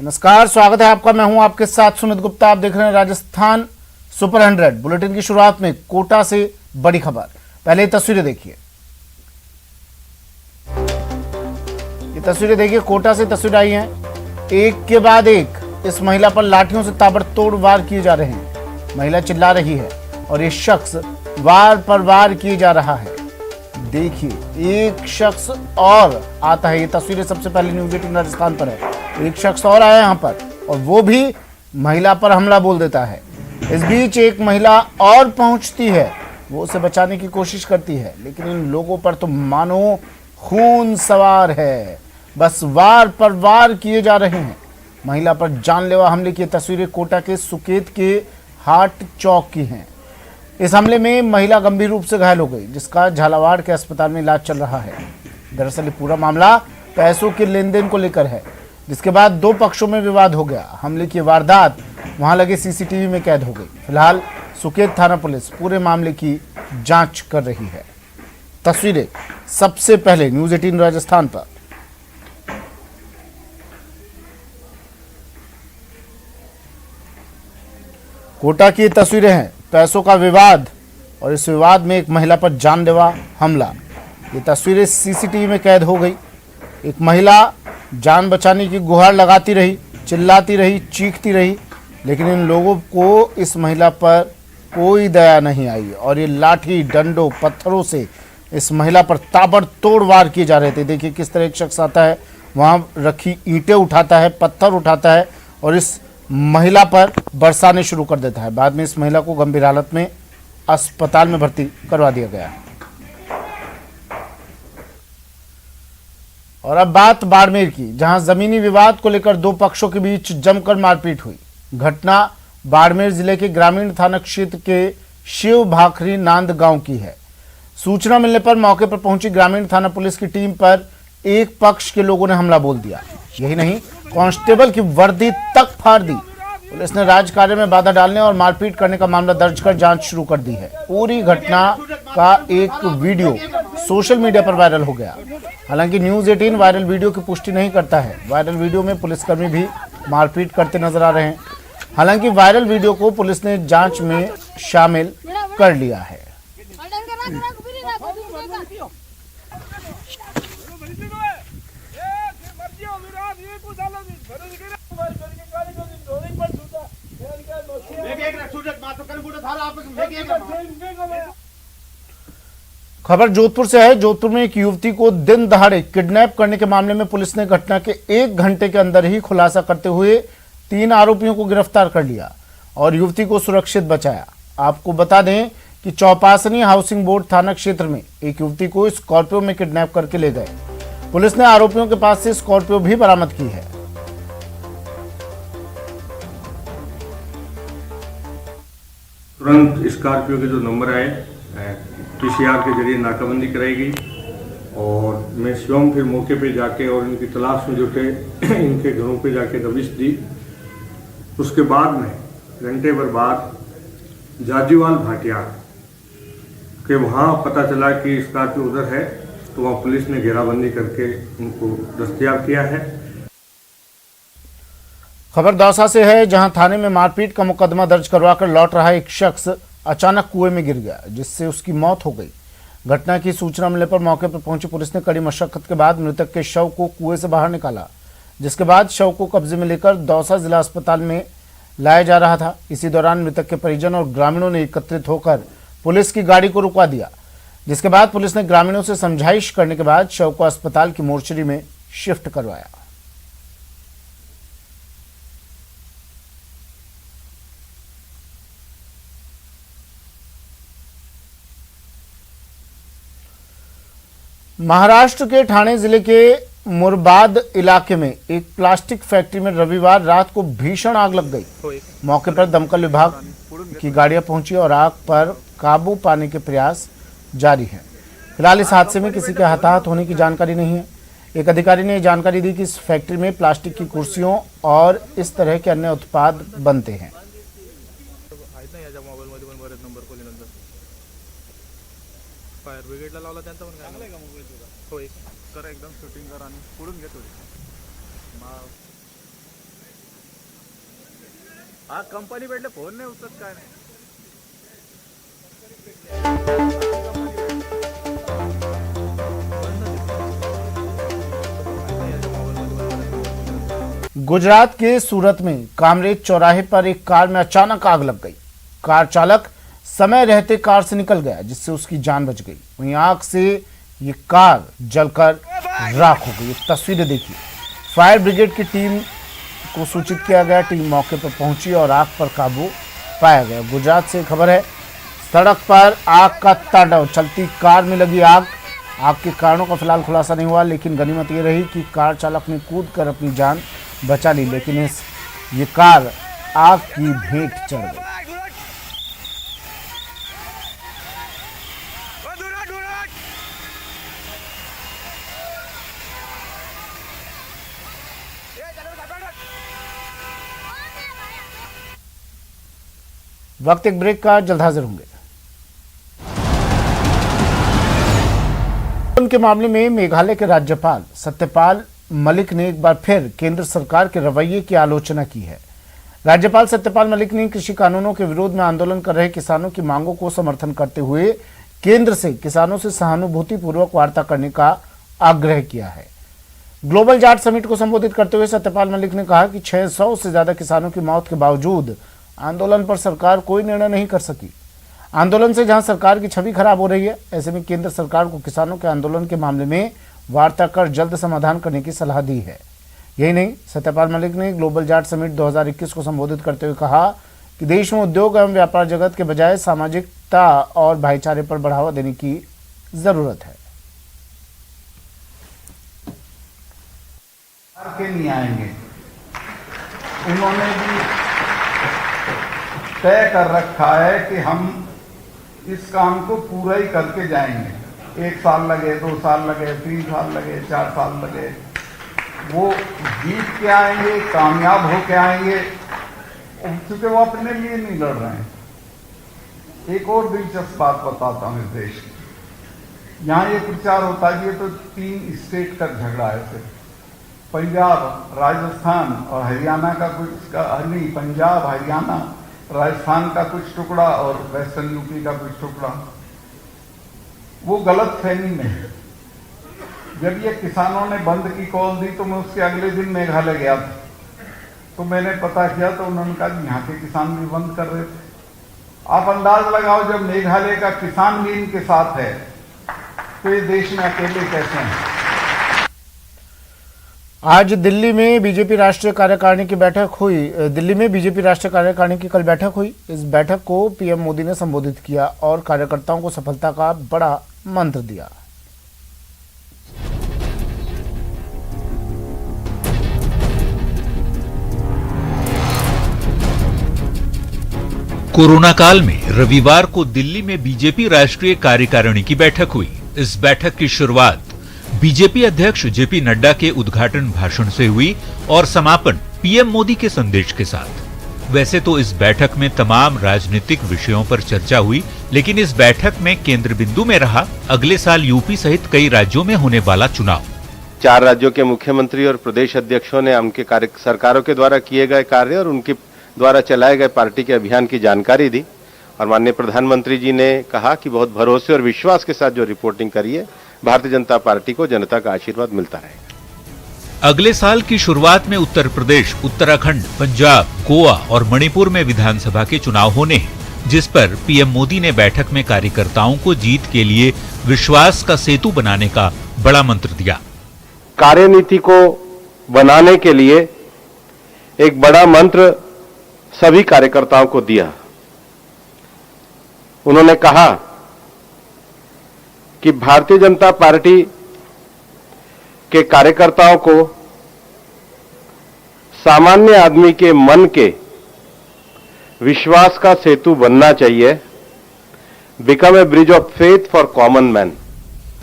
नमस्कार, स्वागत है आपका। मैं हूं आपके साथ सुमित गुप्ता। आप देख रहे हैं राजस्थान सुपर 100। बुलेटिन की शुरुआत में कोटा से बड़ी खबर। पहले तस्वीरें देखिए। ये तस्वीरें देखिए, कोटा से तस्वीर आई हैं। एक के बाद एक इस महिला पर लाठियों से ताबड़तोड़ वार किए जा रहे हैं। महिला चिल्ला रही है और ये शख्स वार पर वार किए जा रहा है। देखिए, एक शख्स और आता है। ये तस्वीरें सबसे पहले न्यूज़ 18 राजस्थान पर है। एक शख्स और आया यहाँ पर और वो भी महिला पर हमला बोल देता है। इस बीच एक महिला और पहुंचती है, वो उसे बचाने की कोशिश करती है, लेकिन इन लोगों पर तो मानो खून सवार है। बस वार पर वार किए जा रहे हैं। महिला पर जानलेवा हमले की तस्वीरें कोटा के सुकेत के हाट चौक की हैं। इस हमले में महिला गंभीर रूप से घायल हो गई, जिसका झालावाड़ के अस्पताल में इलाज चल रहा है। दरअसल ये पूरा मामला पैसों के लेन देन को लेकर है, जिसके बाद दो पक्षों में विवाद हो गया। हमले की वारदात वहां लगे सीसीटीवी में कैद हो गई। फिलहाल सुकेत थाना पुलिस पूरे मामले की जांच कर रही है। तस्वीरें सबसे पहले न्यूज़ 18 राजस्थान पर। कोटा की तस्वीरें हैं। पैसों का विवाद और इस विवाद में एक महिला पर जानलेवा हमला। ये तस्वीरें सीसीटीवी में कैद हो गई। एक महिला जान बचाने की गुहार लगाती रही, चिल्लाती रही, चीखती रही, लेकिन इन लोगों को इस महिला पर कोई दया नहीं आई और ये लाठी, डंडों, पत्थरों से इस महिला पर ताबड़तोड़ वार किए जा रहे थे। देखिए किस तरह एक शख्स आता है, वहां रखी ईंटें उठाता है, पत्थर उठाता है और इस महिला पर बरसाने शुरू कर देता है। बाद में इस महिला को गंभीर हालत में अस्पताल में भर्ती करवा दिया गया। और अब बात बाड़मेर की, जहां जमीनी विवाद को लेकर दो पक्षों के बीच जमकर मारपीट हुई। घटना बाड़मेर जिले के ग्रामीण थाना क्षेत्र के शिव भाखरी नांद गांव की है। सूचना मिलने पर मौके पर पहुंची ग्रामीण थाना पुलिस की टीम पर एक पक्ष के लोगों ने हमला बोल दिया। यही नहीं, कांस्टेबल की वर्दी तक फाड़ दी। पुलिस ने राजकार्य में बाधा डालने और मारपीट करने का मामला दर्ज कर जांच शुरू कर दी है। पूरी घटना का एक वीडियो सोशल मीडिया पर वायरल हो गया। हालांकि न्यूज़ 18 वायरल वीडियो की पुष्टि नहीं करता है। वायरल वीडियो में पुलिसकर्मी भी मारपीट करते नजर आ रहे हैं। हालांकि वायरल वीडियो को पुलिस ने जांच में शामिल कर लिया है। खबर जोधपुर से है। जोधपुर में एक युवती को दिन दहाड़े किडनैप करने के मामले में पुलिस ने घटना के 1 घंटे के अंदर ही खुलासा करते हुए 3 आरोपियों को गिरफ्तार कर लिया और युवती को सुरक्षित बचाया। आपको बता दें कि चौपासनी हाउसिंग बोर्ड थाना क्षेत्र में एक युवती को स्कॉर्पियो में किडनैप करके ले गए। पुलिस ने आरोपियों के पास से स्कॉर्पियो भी बरामद की है। तुरंत स्कॉर्पियो के जो नंबर आए पीसीआर के जरिए नाकाबंदी कराई गई और मैं स्वयं फिर मौके पे जाके और इनकी तलाश में जुटे, इनके घरों पे जाके दबिश दी। उसके बाद में घंटे भर बाद जाजीवाल भाटिया के वहाँ पता चला कि स्कॉर्पियो उधर है, तो वहाँ पुलिस ने घेराबंदी करके उनको दस्तयाब किया है। खबर दौसा से है, जहां थाने में मारपीट का मुकदमा दर्ज करवाकर लौट रहा एक शख्स अचानक कुएं में गिर गया, जिससे उसकी मौत हो गई। घटना की सूचना मिलने पर मौके पर पहुंची पुलिस ने कड़ी मशक्कत के बाद मृतक के शव को कुएं से बाहर निकाला, जिसके बाद शव को कब्जे में लेकर दौसा जिला अस्पताल में लाया जा रहा था। इसी दौरान मृतक के परिजन और ग्रामीणों ने एकत्रित होकर पुलिस की गाड़ी को रुकवा दिया, जिसके बाद पुलिस ने ग्रामीणों से समझाइश करने के बाद शव को अस्पताल की मोर्चरी में शिफ्ट करवाया। महाराष्ट्र के ठाणे जिले के मुरबाद इलाके में एक प्लास्टिक फैक्ट्री में रविवार रात को भीषण आग लग गई। मौके पर दमकल विभाग की गाड़ियां पहुंची और आग पर काबू पाने के प्रयास जारी हैं। फिलहाल इस हादसे में किसी के हताहत होने की जानकारी नहीं है। एक अधिकारी ने जानकारी दी कि इस फैक्ट्री में प्लास्टिक की कुर्सियों और इस तरह के अन्य उत्पाद बनते हैं। फायर ब्रिगेडला लावला त्यांचा पण चांगला आहे का मोबाईल तुझा? हो, एक कर एकदम शूटिंग कर आणि पुढून घे थोडी. हा कंपनी भेटले फोन नाही उचलत काय नाही गुजरात के सूरत में कामरेज चौराहे पर एक कार में अचानक आग लग गई। कार चालक समय रहते कार से निकल गया, जिससे उसकी जान बच गई। वहीं आग से ये कार जलकर राख हो गई। तस्वीरें देखिए। फायर ब्रिगेड की टीम को सूचित किया गया। टीम मौके पर पहुंची और आग पर काबू पाया गया। गुजरात से खबर है, सड़क पर आग का तांडव। चलती कार में लगी आग के कारणों का फिलहाल खुलासा नहीं हुआ, लेकिन गनीमत ये रही कि कार चालक ने कूदकर अपनी जान बचा ली, लेकिन ये कार आग की भेंट चढ़ गई। वक्त एक ब्रेक का, जल्द हाजिर होंगे। के मामले में मेघालय के राज्यपाल सत्यपाल मलिक ने एक बार फिर केंद्र सरकार के रवैये की आलोचना की है। राज्यपाल सत्यपाल मलिक ने कृषि कानूनों के विरोध में आंदोलन कर रहे किसानों की मांगों को समर्थन करते हुए केंद्र से किसानों से सहानुभूतिपूर्वक वार्ता करने का आग्रह किया है। ग्लोबल जाट समिट को संबोधित करते हुए सत्यपाल मलिक ने कहा कि 600 से ज्यादा किसानों की मौत के बावजूद आंदोलन पर सरकार कोई निर्णय नहीं कर सकी। आंदोलन से जहां सरकार की छवि खराब हो रही है, ऐसे में केंद्र सरकार को किसानों के आंदोलन के मामले में वार्ता कर जल्द समाधान करने की सलाह दी है। यही नहीं, सत्यपाल मलिक ने ग्लोबल जाट समिट 2021 को संबोधित करते हुए कहा कि देश में उद्योग एवं व्यापार जगत के बजाय सामाजिकता और भाईचारे पर बढ़ावा देने की जरूरत है। के नहीं आएंगे, उन्होंने भी तय कर रखा है कि हम इस काम को पूरा ही करके जाएंगे। 1 साल लगे, 2 साल लगे, 3 साल लगे, 4 साल लगे, वो जीत के आएंगे, कामयाब होके आएंगे, क्योंकि वो अपने लिए नहीं लड़ रहे हैं। एक और दिलचस्प बात बताता हूँ इस देश की। यहाँ ये प्रचार होता है कि ये तो 3 स्टेट का झगड़ा है सिर्फ, पंजाब, राजस्थान और हरियाणा का कुछ नहीं, पंजाब, हरियाणा, राजस्थान का कुछ टुकड़ा और वेस्टर्न यूपी का कुछ टुकड़ा। वो गलत फहमी में है। जब ये किसानों ने बंद की कॉल दी तो मैं उसके अगले दिन मेघालय गया था, तो मैंने पता किया तो उन्होंने कहा कि यहाँ के किसान भी बंद कर रहे थे। आप अंदाज लगाओ, जब मेघालय का किसान भी इनके साथ है तो ये देश में अकेले कैसे हैं। आज दिल्ली में बीजेपी राष्ट्रीय कार्यकारिणी की बैठक हुई। दिल्ली में बीजेपी राष्ट्रीय कार्यकारिणी की कल बैठक हुई। इस बैठक को पीएम मोदी ने संबोधित किया और कार्यकर्ताओं को सफलता का बड़ा मंत्र दिया। कोरोना काल में रविवार को दिल्ली में बीजेपी राष्ट्रीय कार्यकारिणी की बैठक हुई। इस बैठक की शुरुआत बीजेपी अध्यक्ष जेपी नड्डा के उद्घाटन भाषण से हुई और समापन पीएम मोदी के संदेश के साथ। वैसे तो इस बैठक में तमाम राजनीतिक विषयों पर चर्चा हुई, लेकिन इस बैठक में केंद्र बिंदु में रहा अगले साल यूपी सहित कई राज्यों में होने वाला चुनाव। 4 राज्यों के मुख्यमंत्री और प्रदेश अध्यक्षों ने उनके सरकारों के द्वारा किए गए कार्य और उनके द्वारा चलाए गए पार्टी के अभियान की जानकारी दी और माननीय प्रधानमंत्री जी ने कहा कि बहुत भरोसे और विश्वास के साथ जो रिपोर्टिंग करी है, भारतीय जनता पार्टी को जनता का आशीर्वाद मिलता रहेगा। अगले साल की शुरुआत में उत्तर प्रदेश, उत्तराखंड, पंजाब, गोवा और मणिपुर में विधानसभा के चुनाव होने हैं, जिस पर पीएम मोदी ने बैठक में कार्यकर्ताओं को जीत के लिए विश्वास का सेतु बनाने का बड़ा मंत्र दिया। कार्यनीति को बनाने के लिए एक बड़ा मंत्र सभी कार्यकर्ताओं को दिया। उन्होंने कहा कि भारतीय जनता पार्टी के कार्यकर्ताओं को सामान्य आदमी के मन के विश्वास का सेतु बनना चाहिए, become a bridge of faith for common man.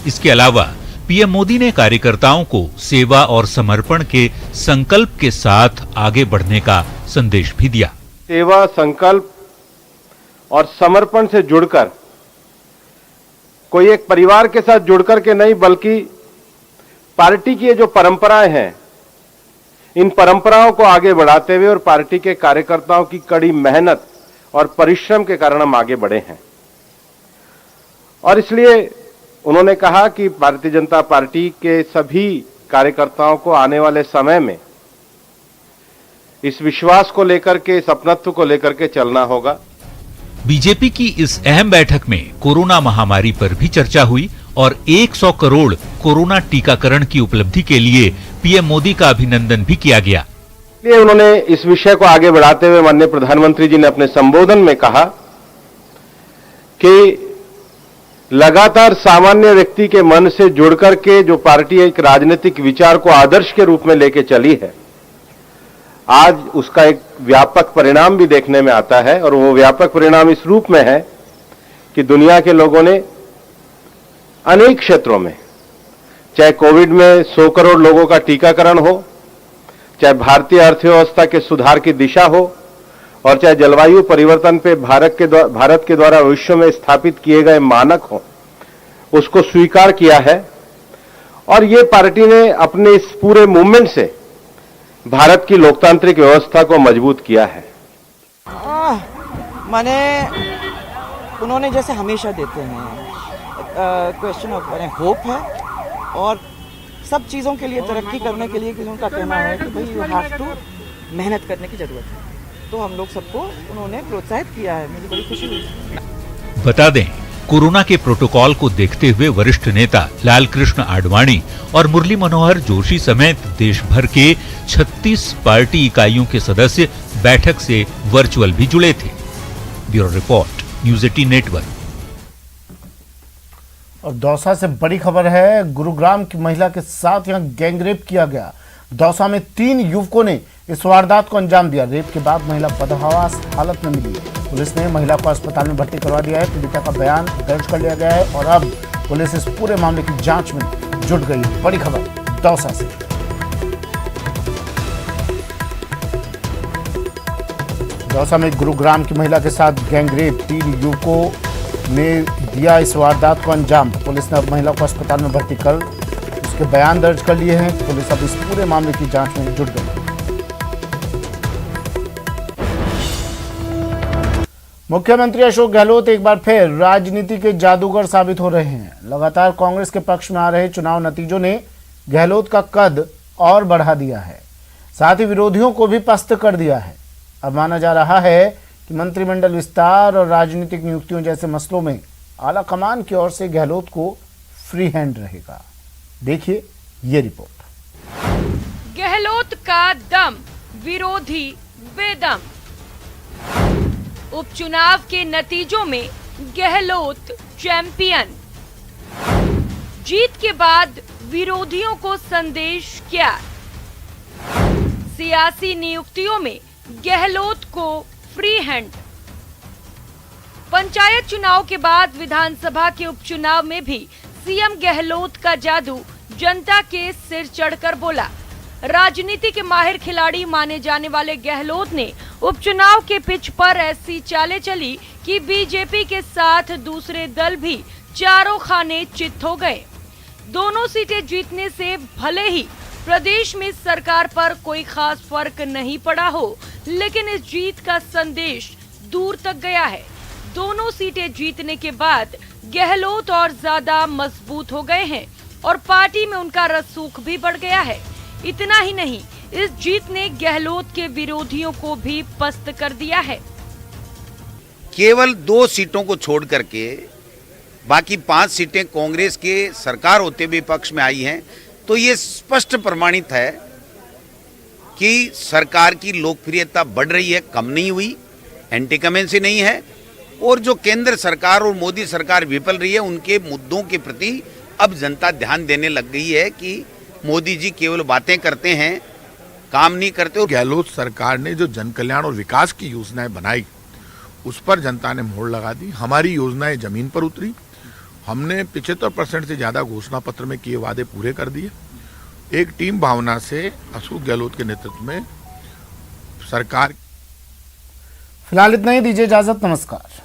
इसके अलावा पीएम मोदी ने कार्यकर्ताओं को सेवा और समर्पण के संकल्प के साथ आगे बढ़ने का संदेश भी दिया। सेवा, संकल्प और समर्पण से जुड़कर, कोई एक परिवार के साथ जुड़कर के नहीं, बल्कि पार्टी की ये जो परंपराएं हैं, इन परंपराओं को आगे बढ़ाते हुए और पार्टी के कार्यकर्ताओं की कड़ी मेहनत और परिश्रम के कारण हम आगे बढ़े हैं। और इसलिए उन्होंने कहा कि भारतीय जनता पार्टी के सभी कार्यकर्ताओं को आने वाले समय में इस विश्वास को लेकर के, इस अपनत्व को लेकर के चलना होगा। बीजेपी की इस अहम बैठक में कोरोना महामारी पर भी चर्चा हुई और 100 करोड़ कोरोना टीकाकरण की उपलब्धि के लिए पीएम मोदी का अभिनंदन भी किया गया। इसलिए उन्होंने इस विषय को आगे बढ़ाते हुए माननीय प्रधानमंत्री जी ने अपने संबोधन में कहा कि लगातार सामान्य व्यक्ति के मन से जुड़कर के जो पार्टी एक राजनीतिक विचार को आदर्श के रूप में लेके चली है, आज उसका एक व्यापक परिणाम भी देखने में आता है। और वो व्यापक परिणाम इस रूप में है कि दुनिया के लोगों ने अनेक क्षेत्रों में, चाहे कोविड में 100 करोड़ लोगों का टीकाकरण हो, चाहे भारतीय अर्थव्यवस्था के सुधार की दिशा हो, और चाहे जलवायु परिवर्तन पे भारत के द्वारा विश्व में स्थापित किए गए मानक हो, उसको स्वीकार किया है। और ये पार्टी ने अपने इस पूरे मूवमेंट से भारत की लोकतांत्रिक व्यवस्था को मजबूत किया है। माने उन्होंने जैसे हमेशा देते हैं क्वेश्चन ऑफ होप है, और सब चीज़ों के लिए तरक्की करने के लिए उनका कहना है कि भाई यू हैव टू मेहनत करने की जरूरत है। तो हम लोग सबको उन्होंने प्रोत्साहित किया है, मुझे बड़ी खुशी हुई। बता दें, कोरोना के प्रोटोकॉल को देखते हुए वरिष्ठ नेता लालकृष्ण आडवाणी और मुरली मनोहर जोशी समेत देश भर के 36 पार्टी इकाइयों के सदस्य बैठक से वर्चुअल भी जुड़े थे। Bureau report, news 18 network. और दौसा से बड़ी खबर है, गुरुग्राम की महिला के साथ यहां गैंगरेप किया गया। दौसा में 3 युवकों ने इस वारदात को अंजाम दिया। रेप के बाद महिला बदहवास हालत में मिली है। पुलिस ने महिला को अस्पताल में भर्ती करवा दिया है। पीड़िता का बयान दर्ज कर लिया गया है और अब पुलिस इस पूरे मामले की जांच में जुट गई है। बड़ी खबर दौसा से। दौसा में गुरुग्राम की महिला के साथ गैंगरेप, 3 युवकों ने दिया इस वारदात को अंजाम। पुलिस ने अब महिला को अस्पताल में भर्ती कर उसके बयान दर्ज कर लिए हैं। पुलिस अब इस पूरे मामले की जांच में जुट गई। मुख्यमंत्री अशोक गहलोत एक बार फिर राजनीति के जादूगर साबित हो रहे हैं। लगातार कांग्रेस के पक्ष में आ रहे चुनाव नतीजों ने गहलोत का कद और बढ़ा दिया है, साथ ही विरोधियों को भी पस्त कर दिया है। अब माना जा रहा है कि मंत्रिमंडल विस्तार और राजनीतिक नियुक्तियों जैसे मसलों में आला कमान की ओर से गहलोत को फ्री हैंड रहेगा। देखिए ये रिपोर्ट। गहलोत का दम, विरोधी बेदम। उपचुनाव के नतीजों में गहलोत चैंपियन। जीत के बाद विरोधियों को संदेश क्या? सियासी नियुक्तियों में गहलोत को फ्री हैंड। पंचायत चुनाव के बाद विधानसभा के उपचुनाव में भी सीएम गहलोत का जादू जनता के सिर चढ़कर बोला। राजनीति के माहिर खिलाड़ी माने जाने वाले गहलोत ने उपचुनाव के पिच पर ऐसी चालें चली कि बीजेपी के साथ दूसरे दल भी चारों खाने चित हो गए। दोनों सीटें जीतने से भले ही प्रदेश में सरकार पर कोई खास फर्क नहीं पड़ा हो, लेकिन इस जीत का संदेश दूर तक गया है। दोनों सीटें जीतने के बाद गहलोत और ज्यादा मजबूत हो गए हैं और पार्टी में उनका रसूख भी बढ़ गया है। इतना ही नहीं, इस जीत ने गहलोत के विरोधियों को भी पस्त कर दिया है। केवल 2 सीटों को छोड़ करके बाकी 5 सीटें कांग्रेस के सरकार होते हुए पक्ष में आई हैं, तो ये स्पष्ट प्रमाणित है कि सरकार की लोकप्रियता बढ़ रही है, कम नहीं हुई, एंटी कमेंसी नहीं है। और जो केंद्र सरकार और मोदी सरकार विफल रही है, उनके मुद्दों के प्रति अब जनता ध्यान देने लग गई है कि मोदी जी केवल बातें करते हैं, काम नहीं करते। गहलोत सरकार ने जो जन कल्याण और विकास की योजनाएं बनाई, उस पर जनता ने मोहर लगा दी। हमारी योजनाएं जमीन पर उतरी। हमने 75% से ज्यादा घोषणा पत्र में किए वादे पूरे कर दिए। एक टीम भावना से अशोक गहलोत के नेतृत्व में सरकार। फिलहाल इतना ही, दीजिए इजाजत, नमस्कार।